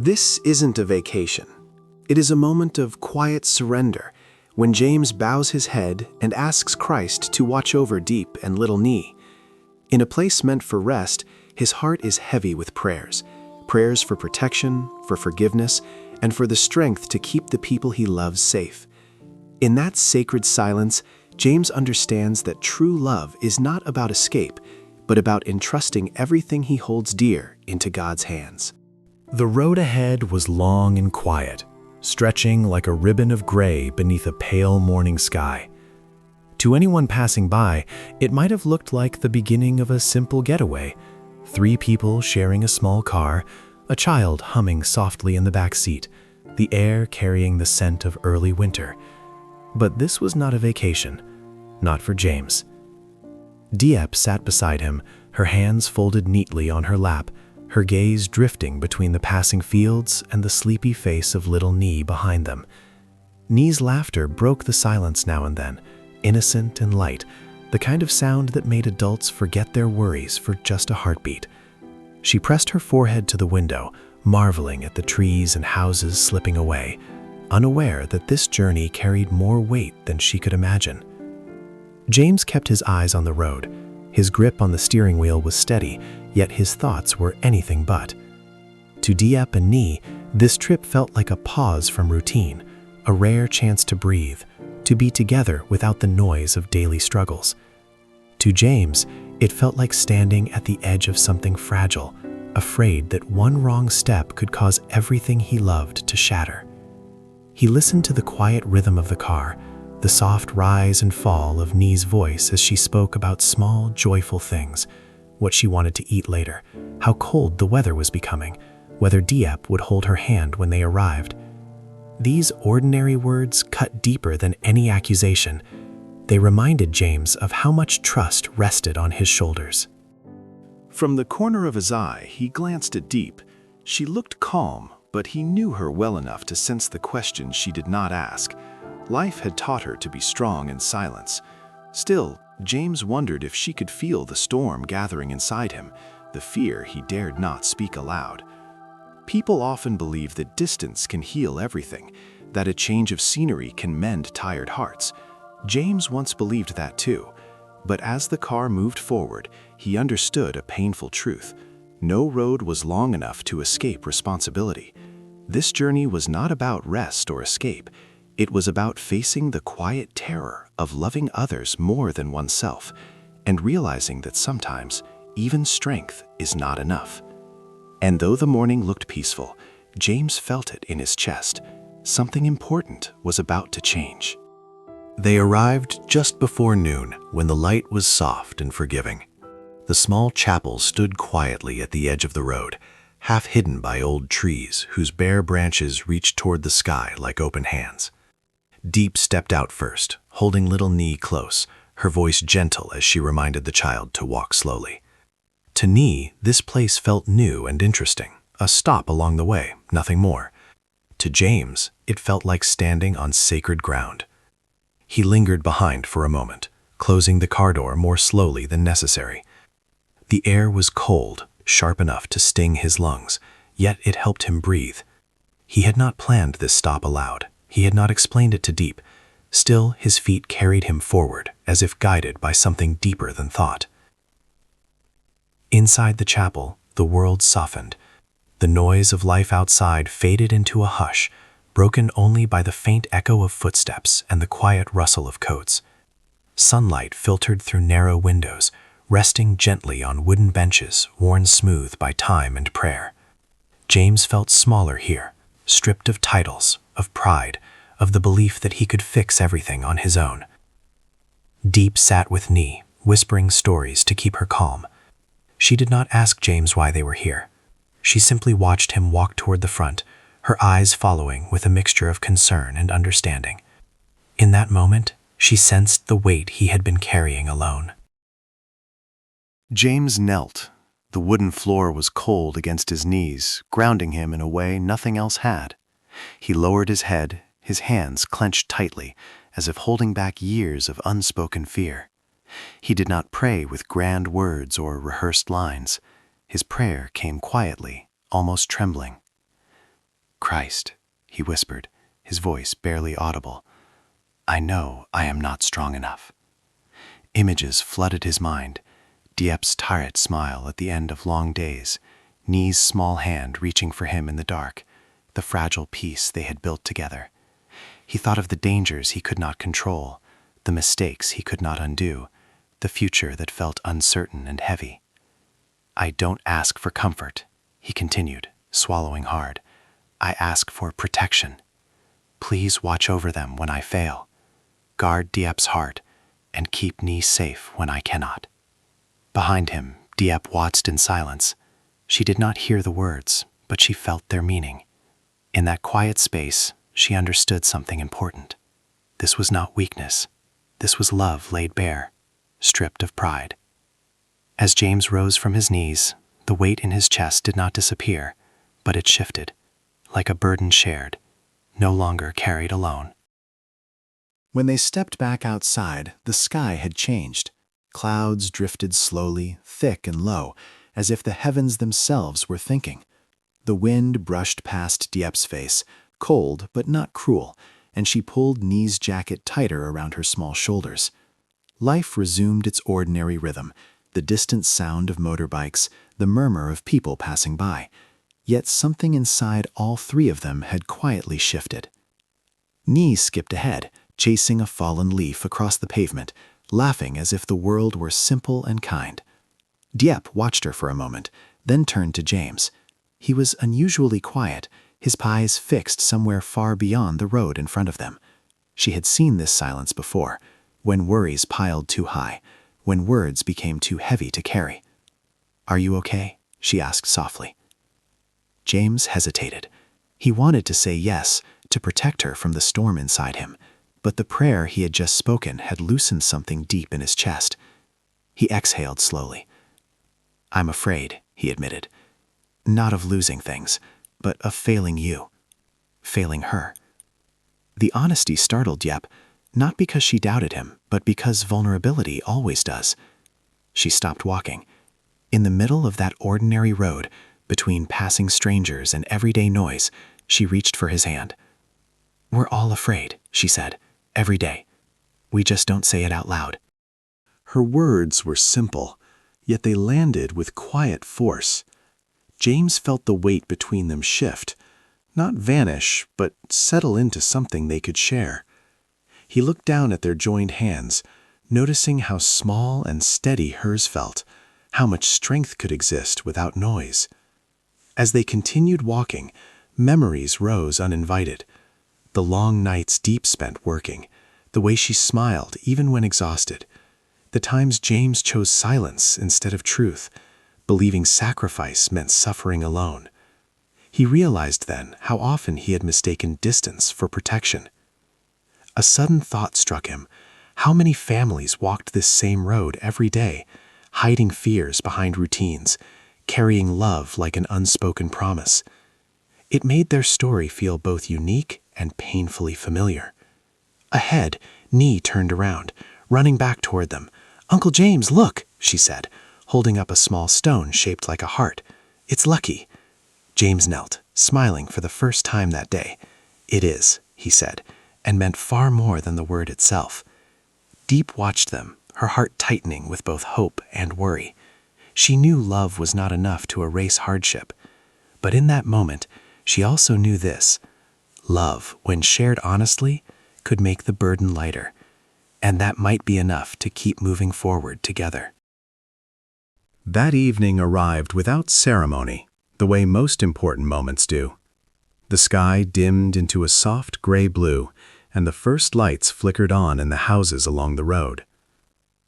This isn't a vacation. It is a moment of quiet surrender when James bows his head and asks Christ to watch over Diep and little Nee. In a place meant for rest, his heart is heavy with prayers. Prayers for protection, for forgiveness, and for the strength to keep the people he loves safe. In that sacred silence, James understands that true love is not about escape, but about entrusting everything he holds dear into God's hands. The road ahead was long and quiet, stretching like a ribbon of gray beneath a pale morning sky. To anyone passing by, it might have looked like the beginning of a simple getaway. 3 people sharing a small car, a child humming softly in the back seat, the air carrying the scent of early winter. But this was not a vacation, not for James. Diep sat beside him, her hands folded neatly on her lap, her gaze drifting between the passing fields and the sleepy face of little Nee behind them. Nee's laughter broke the silence now and then, innocent and light, the kind of sound that made adults forget their worries for just a heartbeat. She pressed her forehead to the window, marveling at the trees and houses slipping away, unaware that this journey carried more weight than she could imagine. James kept his eyes on the road. His grip on the steering wheel was steady, yet his thoughts were anything but. To Diep and Nee, this trip felt like a pause from routine, a rare chance to breathe, to be together without the noise of daily struggles. To James, it felt like standing at the edge of something fragile, afraid that one wrong step could cause everything he loved to shatter. He listened to the quiet rhythm of the car, the soft rise and fall of Nee's voice as she spoke about small, joyful things, what she wanted to eat later, how cold the weather was becoming, whether Diep would hold her hand when they arrived. These ordinary words cut deeper than any accusation. They reminded James of how much trust rested on his shoulders. From the corner of his eye, he glanced at Diep. She looked calm, but he knew her well enough to sense the question she did not ask. Life had taught her to be strong in silence. Still, James wondered if she could feel the storm gathering inside him, the fear he dared not speak aloud. People often believe that distance can heal everything, that a change of scenery can mend tired hearts. James once believed that too, but as the car moved forward, he understood a painful truth. No road was long enough to escape responsibility. This journey was not about rest or escape. It was about facing the quiet terror of loving others more than oneself, and realizing that sometimes even strength is not enough. And though the morning looked peaceful, James felt it in his chest. Something important was about to change. They arrived just before noon, when the light was soft and forgiving. The small chapel stood quietly at the edge of the road, half hidden by old trees whose bare branches reached toward the sky like open hands. Diep stepped out first, holding little Nee close, her voice gentle as she reminded the child to walk slowly. To Nee, this place felt new and interesting, a stop along the way, nothing more. To James, it felt like standing on sacred ground. He lingered behind for a moment, closing the car door more slowly than necessary. The air was cold, sharp enough to sting his lungs, yet it helped him breathe. He had not planned this stop aloud. He had not explained it to Diep. Still, his feet carried him forward, as if guided by something deeper than thought. Inside the chapel, the world softened. The noise of life outside faded into a hush, broken only by the faint echo of footsteps and the quiet rustle of coats. Sunlight filtered through narrow windows, resting gently on wooden benches worn smooth by time and prayer. James felt smaller here, stripped of titles, of pride, of the belief that he could fix everything on his own. Diep sat with Nee, whispering stories to keep her calm. She did not ask James why they were here. She simply watched him walk toward the front, her eyes following with a mixture of concern and understanding. In that moment, she sensed the weight he had been carrying alone. James knelt. The wooden floor was cold against his knees, grounding him in a way nothing else had. He lowered his head, his hands clenched tightly, as if holding back years of unspoken fear. He did not pray with grand words or rehearsed lines. His prayer came quietly, almost trembling. Christ, he whispered, his voice barely audible. I know I am not strong enough. Images flooded his mind. Diep's tired smile at the end of long days, Ni's small hand reaching for him in the dark, the fragile peace they had built together. He thought of the dangers he could not control, the mistakes he could not undo, the future that felt uncertain and heavy. I don't ask for comfort, he continued, swallowing hard. I ask for protection. Please watch over them when I fail. Guard Diep's heart, and keep Ni safe when I cannot. Behind him, Diep watched in silence. She did not hear the words, but she felt their meaning. In that quiet space, she understood something important. This was not weakness. This was love laid bare, stripped of pride. As James rose from his knees, the weight in his chest did not disappear, but it shifted, like a burden shared, no longer carried alone. When they stepped back outside, the sky had changed. Clouds drifted slowly, thick and low, as if the heavens themselves were thinking. The wind brushed past Diep's face, cold but not cruel, and she pulled Ni's jacket tighter around her small shoulders. Life resumed its ordinary rhythm, the distant sound of motorbikes, the murmur of people passing by. Yet something inside all three of them had quietly shifted. Ni skipped ahead, chasing a fallen leaf across the pavement, laughing as if the world were simple and kind. Diep watched her for a moment, then turned to James. He was unusually quiet, his eyes fixed somewhere far beyond the road in front of them. She had seen this silence before, when worries piled too high, when words became too heavy to carry. Are you okay? She asked softly. James hesitated. He wanted to say yes, to protect her from the storm inside him, but the prayer he had just spoken had loosened something deep in his chest. He exhaled slowly. I'm afraid, he admitted. Not of losing things, but of failing you. Failing her. The honesty startled Diep, not because she doubted him, but because vulnerability always does. She stopped walking. In the middle of that ordinary road, between passing strangers and everyday noise, she reached for his hand. We're all afraid, she said, every day. We just don't say it out loud. Her words were simple, yet they landed with quiet force. James felt the weight between them shift, not vanish, but settle into something they could share. He looked down at their joined hands, noticing how small and steady hers felt, how much strength could exist without noise. As they continued walking, memories rose uninvited. The long nights Diep spent working, the way she smiled even when exhausted, the times James chose silence instead of truth, believing sacrifice meant suffering alone. He realized then how often he had mistaken distance for protection. A sudden thought struck him. How many families walked this same road every day, hiding fears behind routines, carrying love like an unspoken promise? It made their story feel both unique and painfully familiar. Ahead, Ni turned around, running back toward them. Uncle James, look, she said, holding up a small stone shaped like a heart. It's lucky. James knelt, smiling for the first time that day. It is, he said, and meant far more than the word itself. Diep watched them, her heart tightening with both hope and worry. She knew love was not enough to erase hardship. But in that moment, she also knew this. Love, when shared honestly, could make the burden lighter, and that might be enough to keep moving forward together. That evening arrived without ceremony, the way most important moments do. The sky dimmed into a soft gray blue, and the first lights flickered on in the houses along the road.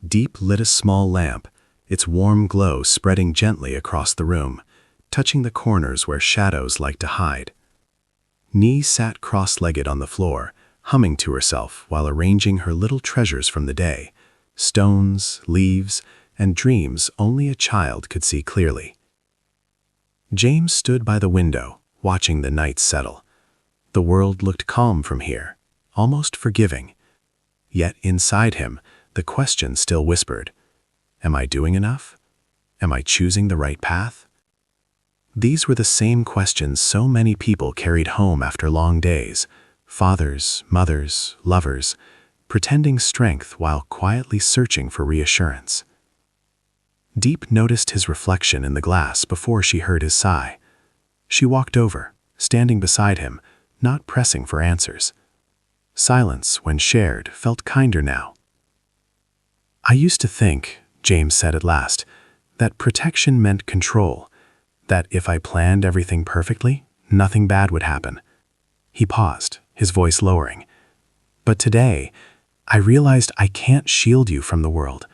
Diep lit a small lamp, its warm glow spreading gently across the room, touching the corners where shadows like to hide. Ni sat cross-legged on the floor, humming to herself while arranging her little treasures from the day, stones, leaves, and dreams only a child could see clearly. James stood by the window, watching the night settle. The world looked calm from here, almost forgiving. Yet inside him, the question still whispered, am I doing enough? Am I choosing the right path? These were the same questions so many people carried home after long days. Fathers, mothers, lovers, pretending strength while quietly searching for reassurance. Diep noticed his reflection in the glass before she heard his sigh. She walked over, standing beside him, not pressing for answers. Silence, when shared, felt kinder now. "I used to think," James said at last, "that protection meant control, that if I planned everything perfectly, nothing bad would happen." He paused, his voice lowering. "But today, I realized I can't shield you from the world.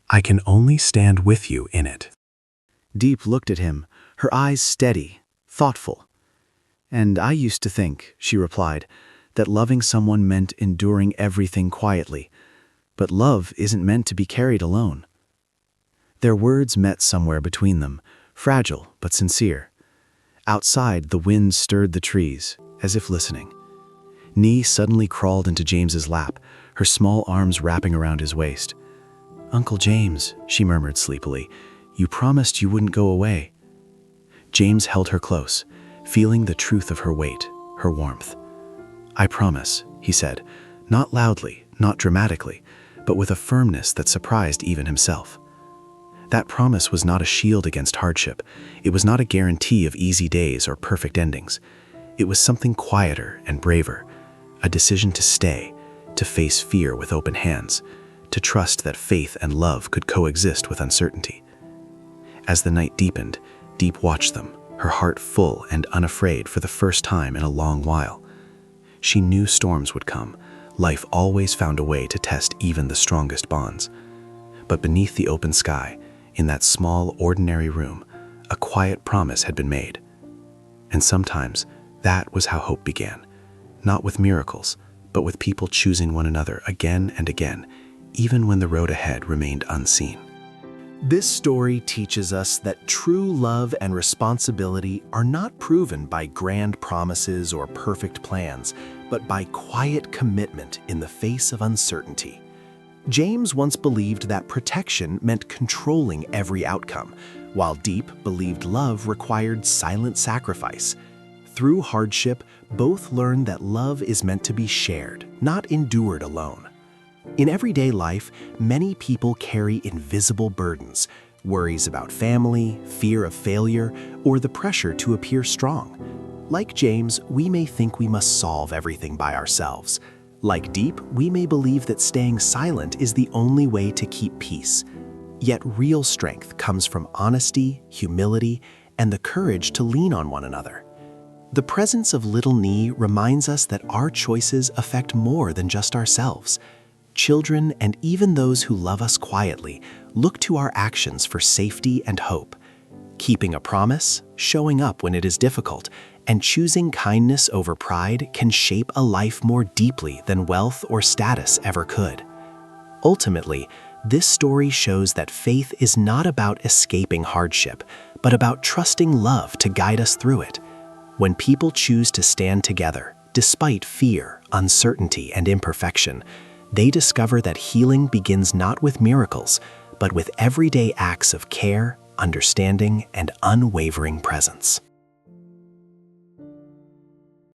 I can only stand with you in it." Diep looked at him, her eyes steady, thoughtful. "And I used to think," she replied, "that loving someone meant enduring everything quietly. But love isn't meant to be carried alone." Their words met somewhere between them, fragile but sincere. Outside, the wind stirred the trees, as if listening. Nee suddenly crawled into James's lap, her small arms wrapping around his waist. "Uncle James," she murmured sleepily, "you promised you wouldn't go away." James held her close, feeling the truth of her weight, her warmth. "I promise," he said, not loudly, not dramatically, but with a firmness that surprised even himself. That promise was not a shield against hardship. It was not a guarantee of easy days or perfect endings. It was something quieter and braver, a decision to stay, to face fear with open hands, to trust that faith and love could coexist with uncertainty. As the night deepened, Diep watched them, her heart full and unafraid for the first time in a long while. She knew storms would come. Life always found a way to test even the strongest bonds. But beneath the open sky, in that small, ordinary room, a quiet promise had been made. And sometimes, that was how hope began. Not with miracles, but with people choosing one another again and again, even when the road ahead remained unseen. This story teaches us that true love and responsibility are not proven by grand promises or perfect plans, but by quiet commitment in the face of uncertainty. James once believed that protection meant controlling every outcome, while Diep believed love required silent sacrifice. Through hardship, both learned that love is meant to be shared, not endured alone. In everyday life, many people carry invisible burdens, worries about family, fear of failure, or the pressure to appear strong. Like James, we may think we must solve everything by ourselves. Like Diep, we may believe that staying silent is the only way to keep peace. Yet real strength comes from honesty, humility, and the courage to lean on one another. The presence of little Nee reminds us that our choices affect more than just ourselves. Children, and even those who love us quietly, look to our actions for safety and hope. Keeping a promise, showing up when it is difficult, and choosing kindness over pride can shape a life more deeply than wealth or status ever could. Ultimately, this story shows that faith is not about escaping hardship, but about trusting love to guide us through it. When people choose to stand together, despite fear, uncertainty, and imperfection, they discover that healing begins not with miracles, but with everyday acts of care, understanding, and unwavering presence.